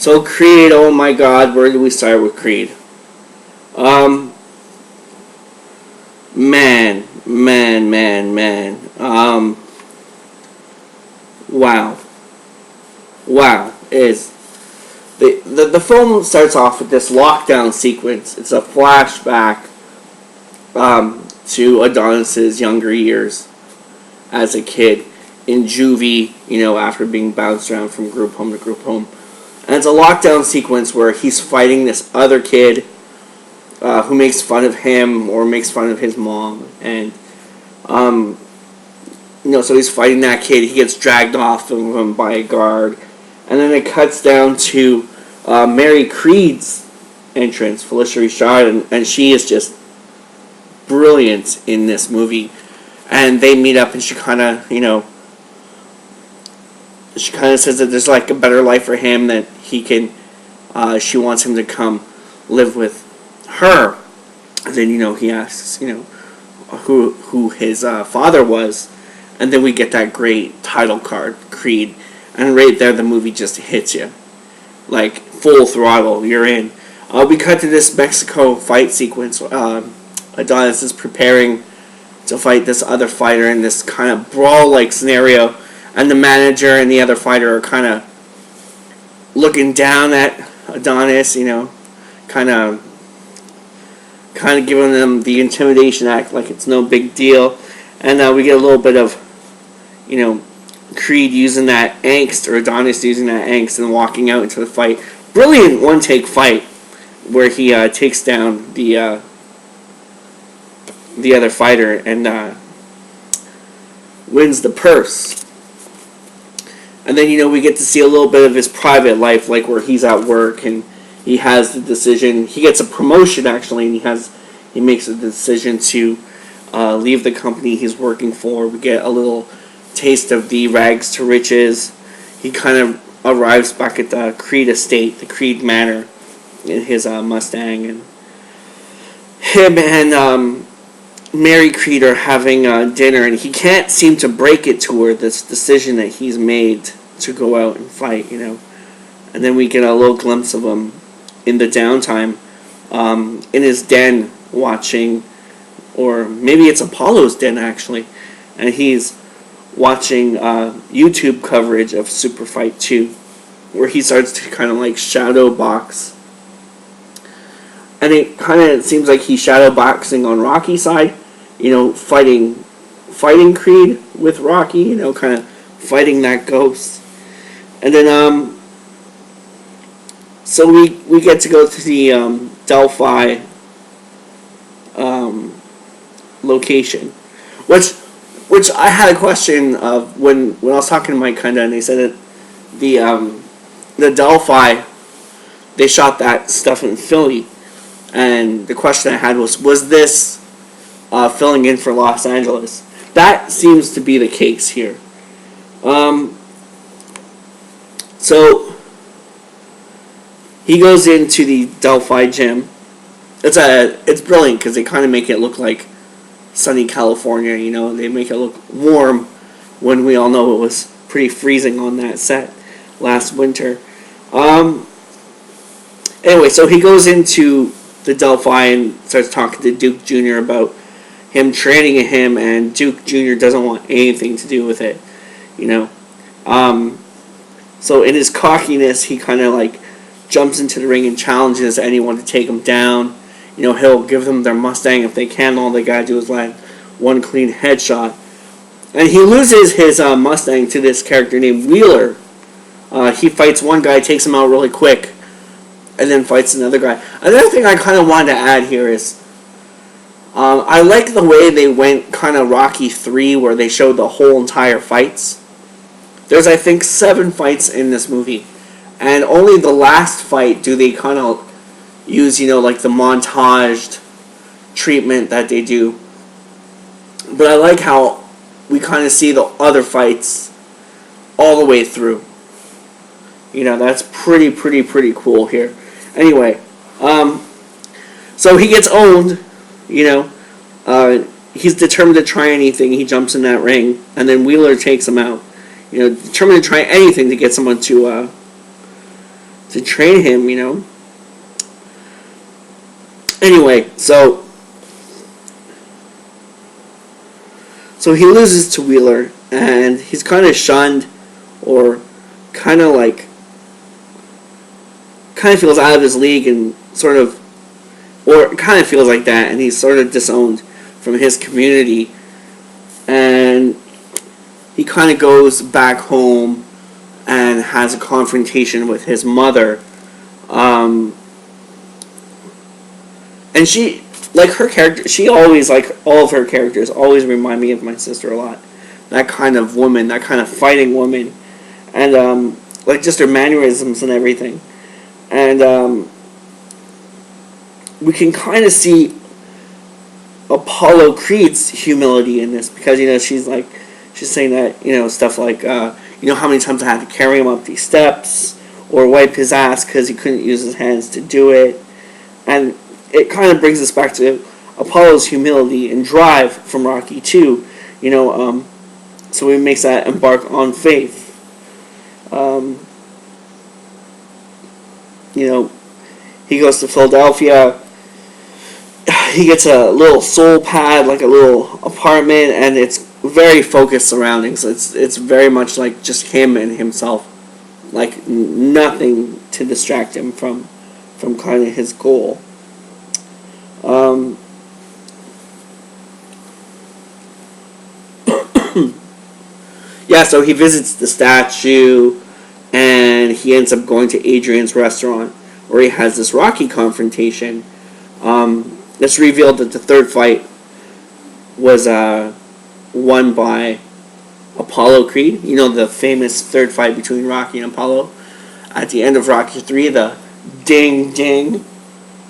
So Creed, oh my God, where do we start with Creed? Man. Wow. The film starts off with this lockdown sequence. It's a flashback to Adonis's younger years as a kid in juvie, after being bounced around from group home to group home. And it's a lockdown sequence where he's fighting this other kid who makes fun of him or makes fun of his mom. And, so he's fighting that kid. He gets dragged off of him by a guard. And then it cuts down to Mary Creed's entrance, Felicia Richard, and she is just brilliant in this movie. And they meet up, and she kind of, says that there's like a better life for him, that he can, she wants him to come live with her. And then, he asks, who his father was. And then we get that great title card, Creed. And right there, the movie just hits you. Like, full throttle, you're in. We cut to this Mexico fight sequence. Adonis is preparing to fight this other fighter in this kind of brawl-like scenario. And the manager and the other fighter are kind of looking down at Adonis, kind of giving them the intimidation act like it's no big deal. And we get a little bit of, Creed using that angst, or Adonis using that angst and walking out into the fight. Brilliant one-take fight where he takes down the other fighter and wins the purse. And then, we get to see a little bit of his private life, like where he's at work and he has the decision. He gets a promotion, actually, and he makes a decision to leave the company he's working for. We get a little taste of the rags to riches. He kind of arrives back at the Creed estate, the Creed Manor, in his Mustang, and him and Mary Creed are having dinner, and he can't seem to break it to her, this decision that he's made to go out and fight, And then we get a little glimpse of him in the downtime, in his den, watching, or maybe it's Apollo's den, actually, and he's watching YouTube coverage of Super Fight 2, where he starts to kind of like shadow box. And it kind of seems like he's shadow boxing on Rocky's side, fighting Creed with Rocky, kind of fighting that ghost. And then, so we get to go to the Delphi location, which I had a question of when I was talking to Mike Kunda, and they said that the Delphi, they shot that stuff in Philly, and the question I had was this filling in for Los Angeles? That seems to be the case here. So he goes into the Delphi gym. It's brilliant because they kind of make it look like sunny California, they make it look warm when we all know it was pretty freezing on that set last winter. Anyway, so he goes into the Delphi and starts talking to Duke Jr. about him training him, and Duke Jr. doesn't want anything to do with it, So in his cockiness, he kind of like jumps into the ring and challenges anyone to take him down. He'll give them their Mustang if they can. All they gotta do is land one clean headshot. And he loses his Mustang to this character named Wheeler. He fights one guy, takes him out really quick, and then fights another guy. Another thing I kind of wanted to add here is I like the way they went kind of Rocky 3, where they showed the whole entire fights. There's, I think, 7 fights in this movie. And only the last fight do they kind of use, like the montaged treatment that they do. But I like how we kind of see the other fights all the way through. That's pretty cool here. Anyway, so he gets owned, he's determined to try anything. He jumps in that ring, and then Wheeler takes him out. Determined to try anything to get someone to to train him, you know. Anyway, so he loses to Wheeler, and he's kind of shunned, or kind of feels out of his league, and or kind of feels like that, and he's sort of disowned from his community, and he kind of goes back home and has a confrontation with his mother, and she, like her character, she always, like all of her characters, always remind me of my sister a lot. That kind of woman, that kind of fighting woman, and like just her mannerisms and everything, and we can kind of see Apollo Creed's humility in this, because you know she's saying that, you know, stuff like you know how many times I had to carry him up these steps or wipe his ass because he couldn't use his hands to do it, and it kind of brings us back to Apollo's humility and drive from Rocky 2, you know. So he makes that embark on faith. You know, he goes to Philadelphia. He gets a little soul pad, like a little apartment, and it's very focused surroundings. It's very much like just him and himself, like nothing to distract him from kind of his goal. Yeah, so he visits the statue, and he ends up going to Adrian's restaurant, where he has this Rocky confrontation. It's revealed that the third fight was won by Apollo Creed. You know, the famous third fight between Rocky and Apollo at the end of Rocky 3, the ding ding.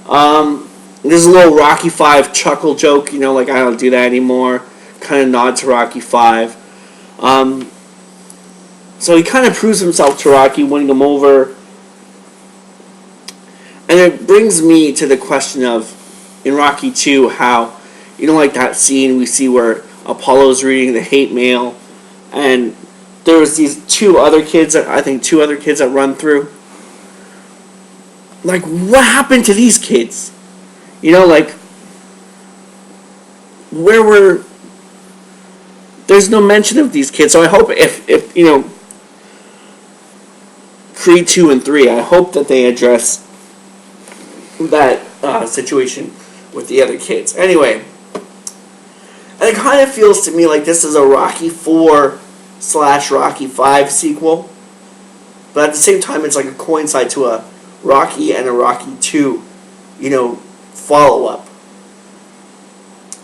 There's a little Rocky 5 chuckle joke, you know, like I don't do that anymore. Kind of nod to Rocky 5. So he kind of proves himself to Rocky, winning him over. And it brings me to the question of, in Rocky 2, how, you know, like that scene we see where Apollo's reading the hate mail, and there was these two other kids that run through. Like, what happened to these kids? You know, like, where were... There's no mention of these kids, so I hope if you know, Creed 2 and 3, I hope that they address that situation with the other kids. Anyway, and it kind of feels to me like this is a Rocky 4/Rocky 5 sequel, but at the same time it's like a coincide to a Rocky and a Rocky 2, you know, follow-up.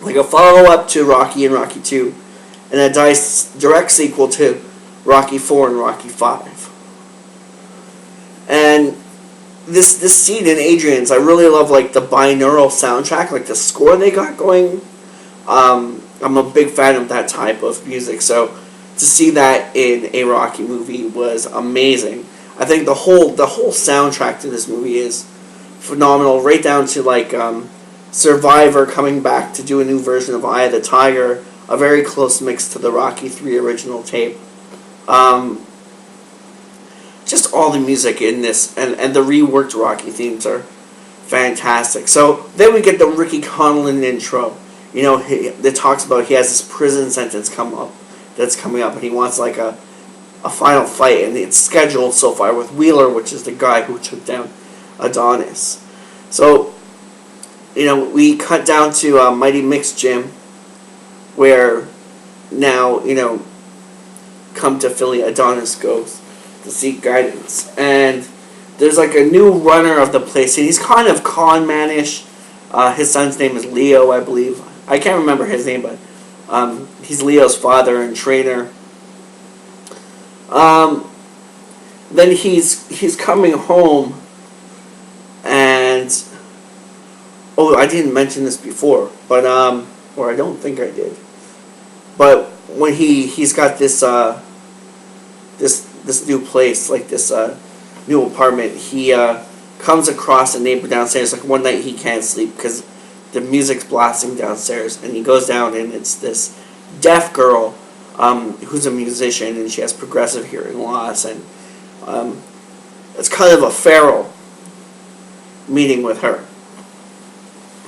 Like a follow-up to Rocky and Rocky 2, and a direct sequel to Rocky 4 and Rocky 5. And this scene in Adrian's, I really love, like, the binaural soundtrack, like the score they got going. I'm a big fan of that type of music, so to see that in a Rocky movie was amazing. I think the whole soundtrack to this movie is phenomenal, right down to, like, Survivor coming back to do a new version of Eye of the Tiger, a very close mix to the Rocky 3 original tape. Just all the music in this, and the reworked Rocky themes are fantastic. So then we get the Ricky Connellan intro. You know, that talks about he has this prison sentence coming up, and he wants like a final fight, and it's scheduled so far with Wheeler, which is the guy who took down Adonis. So, you know, we cut down to Mighty Mix Gym, where now, you know, come to Philly, Adonis goes to seek guidance, and there's like a new runner of the place, and he's kind of con manish. His son's name is Leo, I believe. I can't remember his name, but he's Leo's father and trainer. Then he's coming home, and I didn't mention this before, but or I don't think I did. But when he's got this this new place, like this new apartment, he comes across a neighbor downstairs. Like one night he can't sleep because the music's blasting downstairs, and he goes down, and it's this deaf girl who's a musician, and she has progressive hearing loss, and it's kind of a feral meeting with her.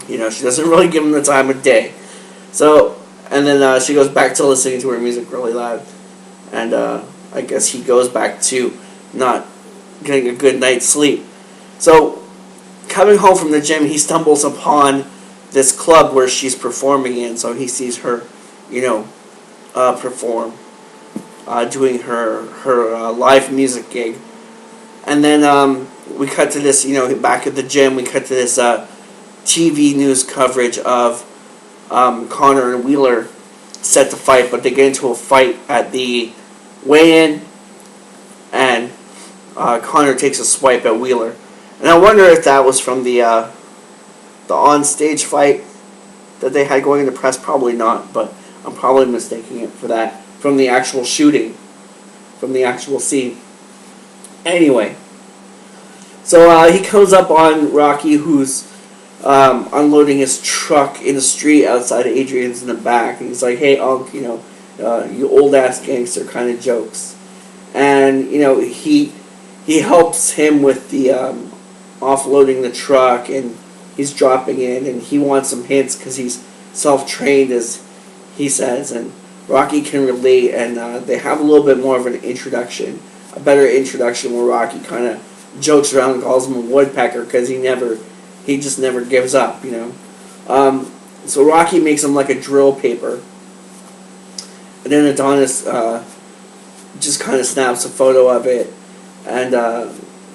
You know, she doesn't really give him the time of day. So, and then she goes back to listening to her music really loud. And I guess he goes back to not getting a good night's sleep. So, coming home from the gym, he stumbles upon this club where she's performing in. So he sees her, you know, perform, doing her live music gig. And then we cut to this, you know, back at the gym, we cut to this TV news coverage of Connor and Wheeler set to fight, but they get into a fight at the weigh-in, and Connor takes a swipe at Wheeler. And I wonder if that was from the on-stage fight that they had going in the press. Probably not, but I'm probably mistaking it for that, from the actual shooting, from the actual scene. Anyway, so he comes up on Rocky, who's unloading his truck in the street outside Adrian's in the back, and he's like, "Hey, Unc, you know, you old ass gangster," kind of jokes, and you know he helps him with the offloading the truck, and he's dropping in, and he wants some hints because he's self-trained, as he says, and Rocky can relate, and they have a little bit more of an introduction, a better introduction, where Rocky kind of jokes around and calls him a woodpecker because he just never gives up, you know. So Rocky makes him like a drill paper, and then Adonis just kind of snaps a photo of it, and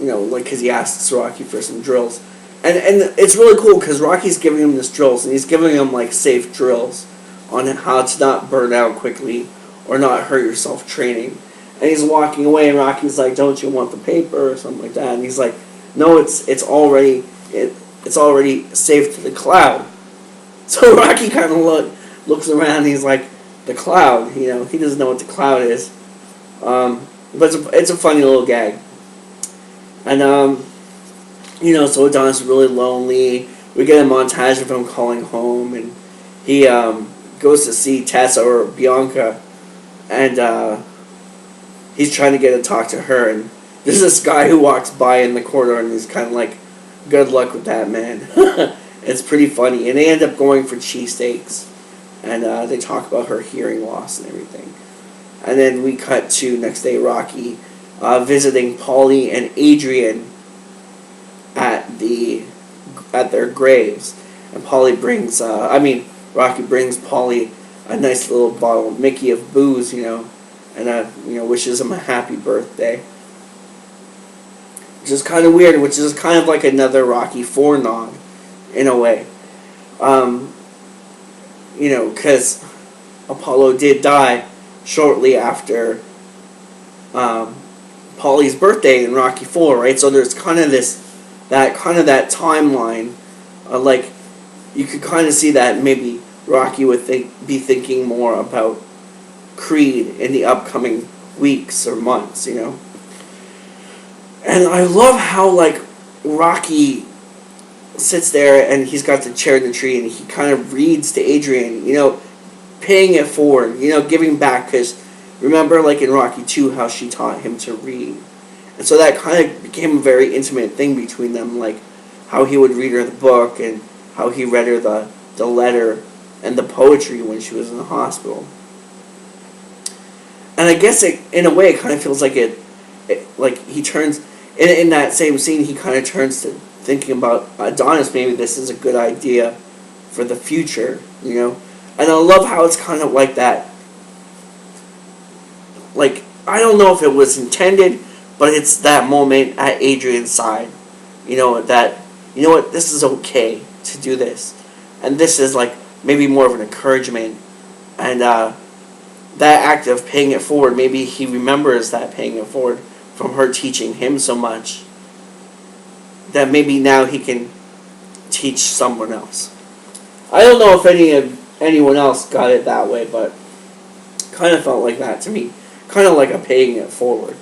you know, like, because he asks Rocky for some drills, and it's really cool because Rocky's giving him this drills, and he's giving him like safe drills on how to not burn out quickly or not hurt yourself training. And he's walking away, and Rocky's like, "Don't you want the paper?" or something like that, and he's like, "No, it's already saved to the cloud." So Rocky kind of looks around, and he's like, "The cloud," you know, he doesn't know what the cloud is. But it's a funny little gag. And you know, so Adonis is really lonely. We get a montage of him calling home, and he goes to see Tessa or Bianca, and he's trying to get to talk to her, and there's this guy who walks by in the corridor, and he's kind of like, "Good luck with that, man." It's pretty funny, and they end up going for cheesesteaks, and they talk about her hearing loss and everything. And then we cut to next day, Rocky visiting Paulie and Adrian at their graves, and Rocky brings Paulie a nice little bottle of Mickey of booze, you know, and you know, wishes him a happy birthday. Which is kind of weird, which is kind of like another Rocky 4 nod, in a way. You know, because Apollo did die shortly after Paulie's birthday in Rocky 4, right? So there's kind of that timeline, like, you could kind of see that maybe Rocky would be thinking more about Creed in the upcoming weeks or months, you know. And I love how, like, Rocky sits there and he's got the chair in the tree, and he kind of reads to Adrian, you know, paying it forward, you know, giving back, because remember, like, in Rocky 2, how she taught him to read. And so that kind of became a very intimate thing between them, like how he would read her the book and how he read her the letter and the poetry when she was in the hospital. And I guess in a way, it kind of feels like like he turns, in that same scene, he kind of turns to thinking about Adonis. Maybe this is a good idea for the future, you know. And I love how it's kind of like that. Like, I don't know if it was intended, but it's that moment at Adrian's side, you know, that, you know what, this is okay to do this. And this is like maybe more of an encouragement. And that act of paying it forward, maybe he remembers that paying it forward from her teaching him so much, that maybe now he can teach someone else. I don't know if anyone else got it that way, but kind of felt like that to me. Kind of like a paying it forward.